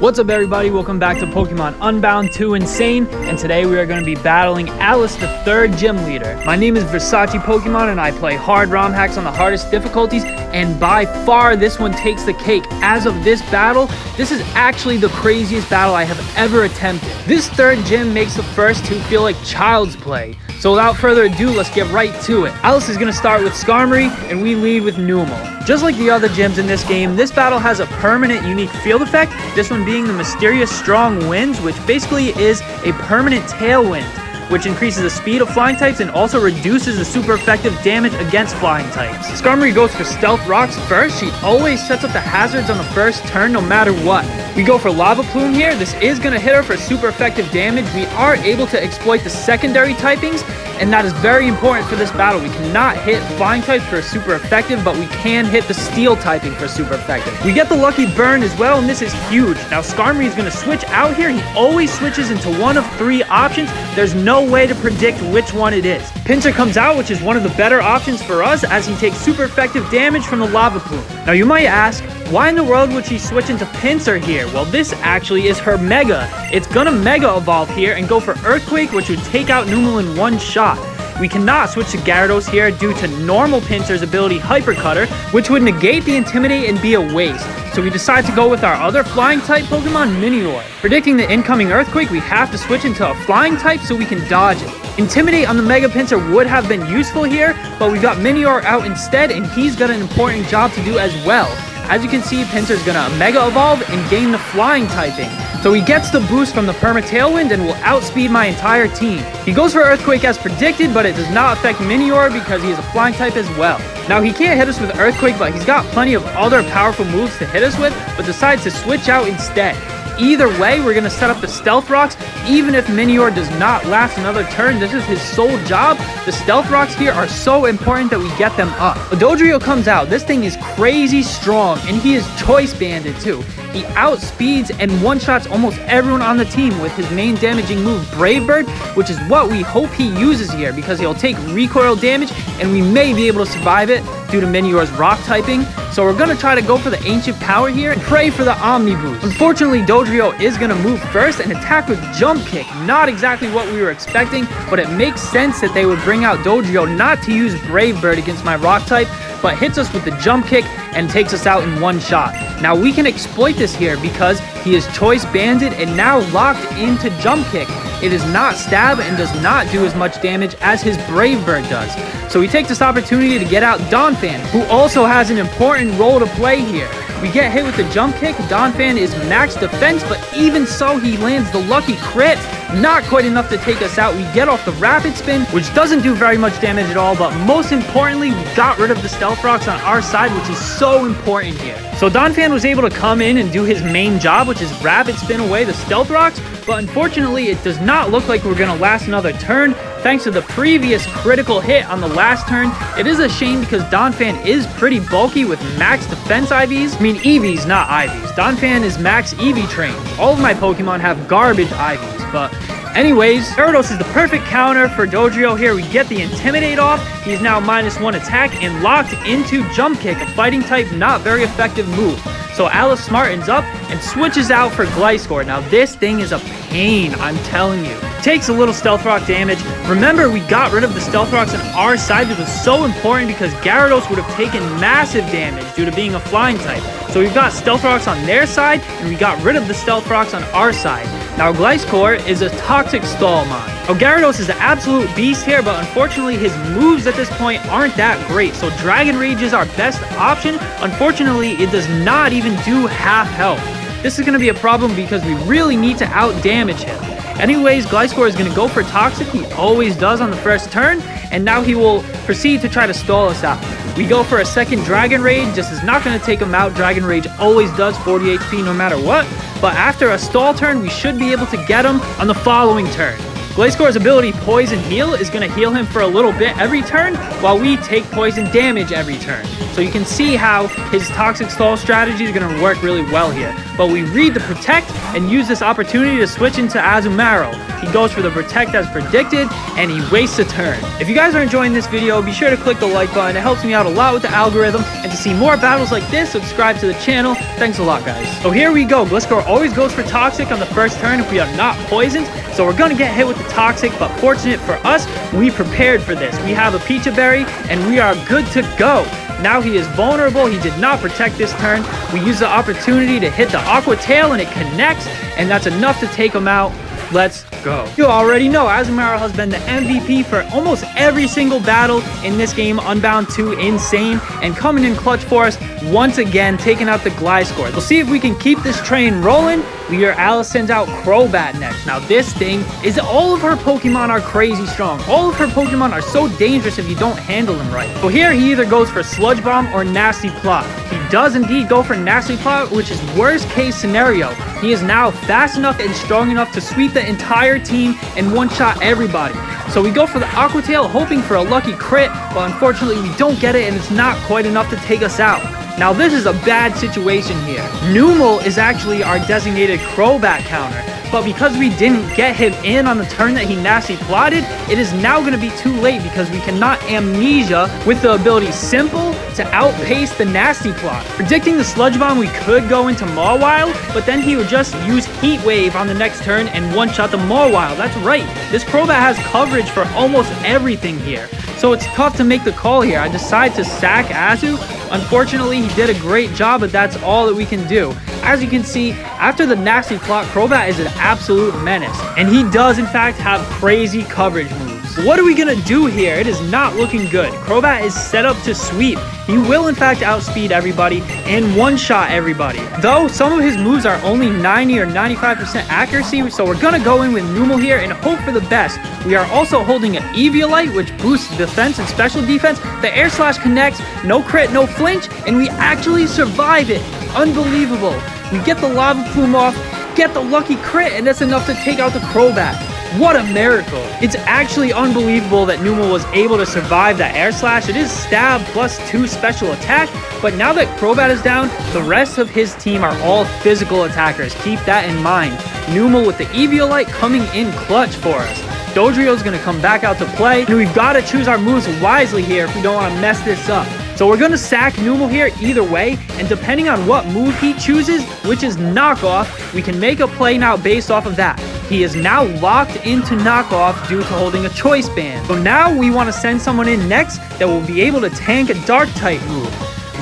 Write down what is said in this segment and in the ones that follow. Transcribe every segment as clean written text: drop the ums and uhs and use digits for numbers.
What's up everybody, welcome back to Pokemon Unbound 2 Insane, and today we are going to be battling Alice, the third gym leader. My name is Versacepokemon and I play hard ROM hacks on the hardest difficulties, and by far this one takes the cake. As of this battle, this is actually the craziest battle I have ever attempted. This third gym makes the first two feel like child's play. So without further ado, let's get right to it. Alice is going to start with Skarmory, and we lead with Numel. Just like the other gyms in this game, this battle has a permanent unique field effect, this one being the mysterious strong winds, which basically is a permanent tailwind, which increases the speed of flying types and also reduces the super effective damage against flying types. Skarmory goes for Stealth Rocks first. She always sets up the hazards on the first turn no matter what. We go for Lava Plume here. This is going to hit her for super effective damage. We are able to exploit the secondary typings, and that is very important for this battle. We cannot hit flying types for super effective, but we can hit the steel typing for super effective. We get the lucky burn as well, and this is huge. Now Skarmory is going to switch out here. He always switches into one of three options. There's no way to predict which one it is. Pinsir comes out, which is one of the better options for us, as he takes super effective damage from the Lava Plume. Now you might ask, why in the world would she switch into Pinsir here? Well, this actually is her Mega. It's gonna Mega Evolve here and go for Earthquake, which would take out Numel in one shot. We cannot switch to Gyarados here due to normal Pinsir's ability Hyper Cutter, which would negate the Intimidate and be a waste. So we decide to go with our other flying type Pokemon, Minior. Predicting the incoming Earthquake, we have to switch into a flying type so we can dodge it. Intimidate on the Mega Pinsir would have been useful here, but we got Minior out instead, and he's got an important job to do as well. As you can see, Pinsir's gonna Mega Evolve and gain the flying typing. So he gets the boost from the Perma Tailwind and will outspeed my entire team. He goes for Earthquake as predicted, but it does not affect Minior because he is a flying type as well. Now he can't hit us with Earthquake, but he's got plenty of other powerful moves to hit us with, but decides to switch out instead. Either way, we're going to set up the Stealth Rocks. Even if Minior does not last another turn, this is his sole job. The Stealth Rocks here are so important that we get them up. Dodrio comes out. This thing is crazy strong, and he is Choice Banded too. He outspeeds and one-shots almost everyone on the team with his main damaging move, Brave Bird, which is what we hope he uses here because he'll take recoil damage, and we may be able to survive it due to Minior's rock typing. So we're going to try to go for the Ancient Power here and pray for the Omni Boost. Unfortunately, Dodrio is going to move first and attack with Jump Kick. Not exactly what we were expecting, but it makes sense that they would bring out Dodrio not to use Brave Bird against my rock type, but hits us with the Jump Kick and takes us out in one shot. Now we can exploit this here because he is Choice Banded and now locked into Jump Kick. It is not Stab and does not do as much damage as his Brave Bird does. So we take this opportunity to get out Donphan, who also has an important role to play here. We get hit with the Jump Kick. Donphan is max defense, but even so, he lands the lucky crit. Not quite enough to take us out. We get off the Rapid Spin, which doesn't do very much damage at all, but most importantly, we got rid of the Stealth Rocks on our side, which is so important here. So Donphan was able to come in and do his main job, which is Rapid Spin away the Stealth Rocks, but unfortunately, it does not look like we're going to last another turn. Thanks to the previous critical hit on the last turn. It is a shame because Donphan is pretty bulky with max defense IVs. I mean EVs, not IVs. Donphan is max EV trained. All of my Pokemon have garbage IVs, but anyways, Gyarados is the perfect counter for Dodrio here. We get the Intimidate off. He's now -1 attack and locked into Jump Kick, a fighting type not very effective move. So Alice smartens up and switches out for Gliscor. Now this thing is a pain, I'm telling you. Takes a little Stealth Rock damage. Remember, we got rid of the Stealth Rocks on our side. It was so important because Gyarados would have taken massive damage due to being a flying type. So we've got Stealth Rocks on their side, and we got rid of the Stealth Rocks on our side. Now Gliscor is a Toxic Stall Mine. Now Gyarados is an absolute beast here, but unfortunately his moves at this point aren't that great. So Dragon Rage is our best option. Unfortunately, it does not even do half health. This is going to be a problem because we really need to out-damage him. Anyways, Gliscor is going to go for Toxic. He always does on the first turn, and now he will proceed to try to stall us out. We go for a second Dragon Rage. This is not going to take him out. Dragon Rage always does 40 HP no matter what, but after a stall turn, we should be able to get him on the following turn. Gliscor's ability Poison Heal is going to heal him for a little bit every turn, while we take poison damage every turn. So you can see how his Toxic Stall strategy is going to work really well here. But we read the Protect and use this opportunity to switch into Azumarill. He goes for the Protect as predicted, and he wastes a turn. If you guys are enjoying this video, be sure to click the like button. It helps me out a lot with the algorithm. And to see more battles like this, subscribe to the channel. Thanks a lot, guys. So here we go. Gliscor always goes for Toxic on the first turn if we are not poisoned. So we're going to get hit with the Toxic, but fortunate for us, we prepared for this. We have a Pecha Berry, and we are good to go. Now he is vulnerable. He did not protect this turn. We use the opportunity to hit the Aqua Tail, and it connects, and that's enough to take him out. Let's go. You already know Azumarill has been the MVP for almost every single battle in this game, Unbound 2 Insane, and coming in clutch for us once again, taking out the Gliscor. We'll see if we can keep this train rolling. Alice sends out Crobat next. Now this thing is, all of her Pokemon are crazy strong. All of her Pokemon are so dangerous if you don't handle them right. So here he either goes for Sludge Bomb or Nasty Plot. He does indeed go for Nasty Plot, which is worst case scenario. He is now fast enough and strong enough to sweep the entire team and one-shot everybody. So we go for the Aqua Tail, hoping for a lucky crit, but unfortunately we don't get it, and it's not quite enough to take us out. Now this is a bad situation here. Numel is actually our designated Crobat counter, but because we didn't get him in on the turn that he Nasty Plotted, it is now going to be too late because we cannot Amnesia with the ability Simple to outpace the Nasty Plot. Predicting the Sludge Bomb, we could go into Mawile, but then he would just use Heat Wave on the next turn and one-shot the Mawile. That's right, this Crobat has coverage for almost everything here. So it's tough to make the call here. I decide to sack Azu. Unfortunately, he did a great job, but that's all that we can do. As you can see, after the Nasty Plot, Crobat is an absolute menace. And he does, in fact, have crazy coverage moves. What are we going to do here? It is not looking good. Crobat is set up to sweep. He will, in fact, outspeed everybody and one-shot everybody. Though, some of his moves are only 90 or 95% accuracy, so we're going to go in with Numel here and hope for the best. We are also holding an Eviolite, which boosts defense and special defense. The Air Slash connects, no crit, no flinch, and we actually survive it. Unbelievable. We get the Lava Plume off, get the lucky crit, and that's enough to take out the Crobat. What a miracle. It's actually unbelievable that Numel was able to survive that Air Slash. It is Stab plus 2 special attack, but now that Crobat is down, the rest of his team are all physical attackers. Keep that in mind. Numel with the Eviolite coming in clutch for us. Dodrio's going to come back out to play, and we've got to choose our moves wisely here if we don't want to mess this up. So we're going to sack Numel here either way, and depending on what move he chooses, which is Knockoff, we can make a play now based off of that. He is now locked into Knockoff due to holding a Choice Band. So now we want to send someone in next that will be able to tank a Dark-type move.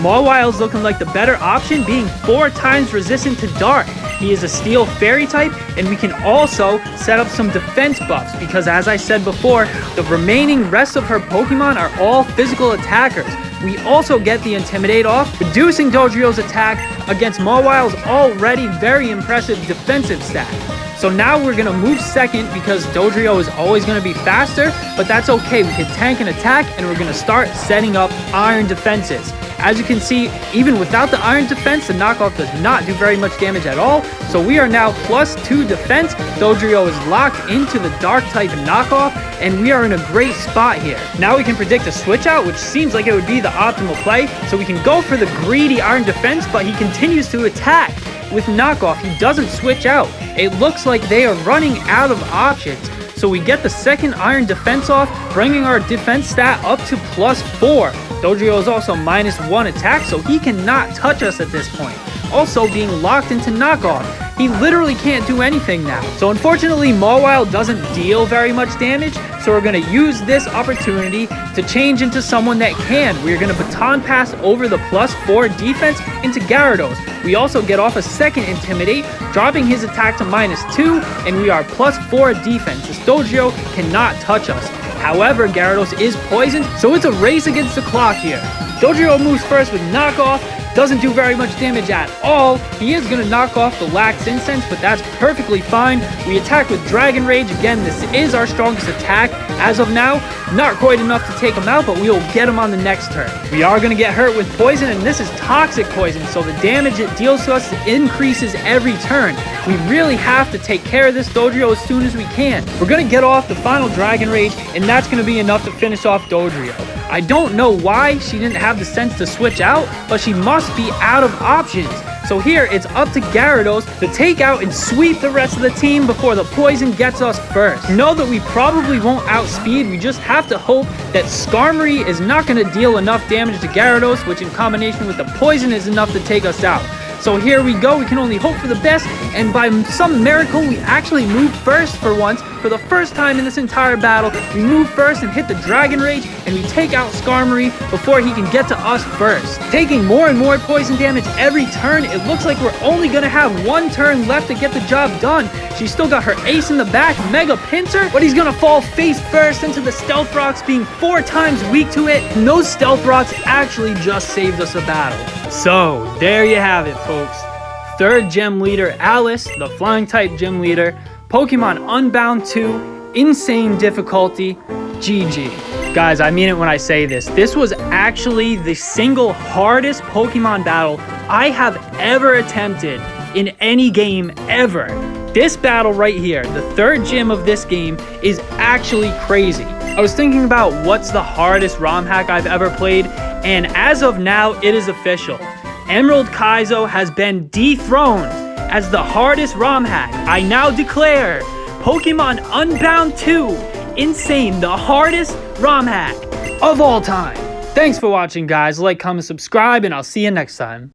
Mawile's looking like the better option, being 4 times resistant to Dark. He is a Steel Fairy type, and we can also set up some defense buffs because, as I said before, the remaining rest of her Pokemon are all physical attackers. We also get the Intimidate off, reducing Dodrio's attack against Mawile's already very impressive defensive stat. So now we're going to move second because Dodrio is always going to be faster, but that's okay. We can tank an attack, and we're going to start setting up Iron defenses. As you can see, even without the Iron defense, the Knockoff does not do very much damage at all. So we are now plus 2 defense. Dodrio is locked into the Dark type Knockoff, and we are in a great spot here. Now we can predict a switch out, which seems like it would be the optimal play. So we can go for the greedy Iron defense, but he continues to attack. With Knockoff, he doesn't switch out. It looks like they are running out of options. So we get the second Iron defense off, bringing our defense stat up to plus 4. Dodrio is also minus 1 attack, so he cannot touch us at this point. Also being locked into Knockoff, he literally can't do anything now. So unfortunately, Mawile doesn't deal very much damage, so we're going to use this opportunity to change into someone that can. We're going to Baton Pass over the plus 4 defense into Gyarados. We also get off a second Intimidate, dropping his attack to minus 2, and we are plus 4 defense. This Dodrio cannot touch us. However, Gyarados is poisoned, so it's a race against the clock here. Dodrio moves first with Knockoff, doesn't do very much damage at all. He is going to knock off the Lax Incense, but that's perfectly fine. We attack with Dragon Rage. Again, this is our strongest attack, As of now, not quite enough to take him out, but we will get him on the next turn. We are going to get hurt with poison, and this is toxic poison, so the damage it deals to us increases every turn. We really have to take care of this Dodrio as soon as we can. We're going to get off the final Dragon Rage, and that's going to be enough to finish off Dodrio. I don't know why she didn't have the sense to switch out, but she must be out of options. So here, it's up to Gyarados to take out and sweep the rest of the team before the poison gets us first. Know that we probably won't outspeed, we just have to hope that Skarmory is not going to deal enough damage to Gyarados, which in combination with the poison is enough to take us out. So here we go, we can only hope for the best, and by some miracle, we actually moved first for once. For the first time in this entire battle, we move first and hit the Dragon Rage, and we take out Skarmory before he can get to us first. Taking more and more poison damage every turn, it looks like we're only going to have one turn left to get the job done. She's still got her ace in the back, Mega Pincer, but he's going to fall face first into the Stealth Rocks, being 4 times weak to it, and those Stealth Rocks actually just saved us a battle. So, there you have it, folks. 3rd Gym Leader Alice, the Flying type Gym Leader, Pokemon Unbound 2, Insane Difficulty, GG. Guys, I mean it when I say this. This was actually the single hardest Pokemon battle I have ever attempted in any game ever. This battle right here, the 3rd gym of this game, is actually crazy. I was thinking about what's the hardest ROM hack I've ever played, and as of now, it is official. Emerald Kaizo has been dethroned as the hardest ROM hack. I now declare Pokemon Unbound 2 Insane, the hardest ROM hack of all time. Thanks for watching, guys. Like, comment, subscribe, and I'll see you next time.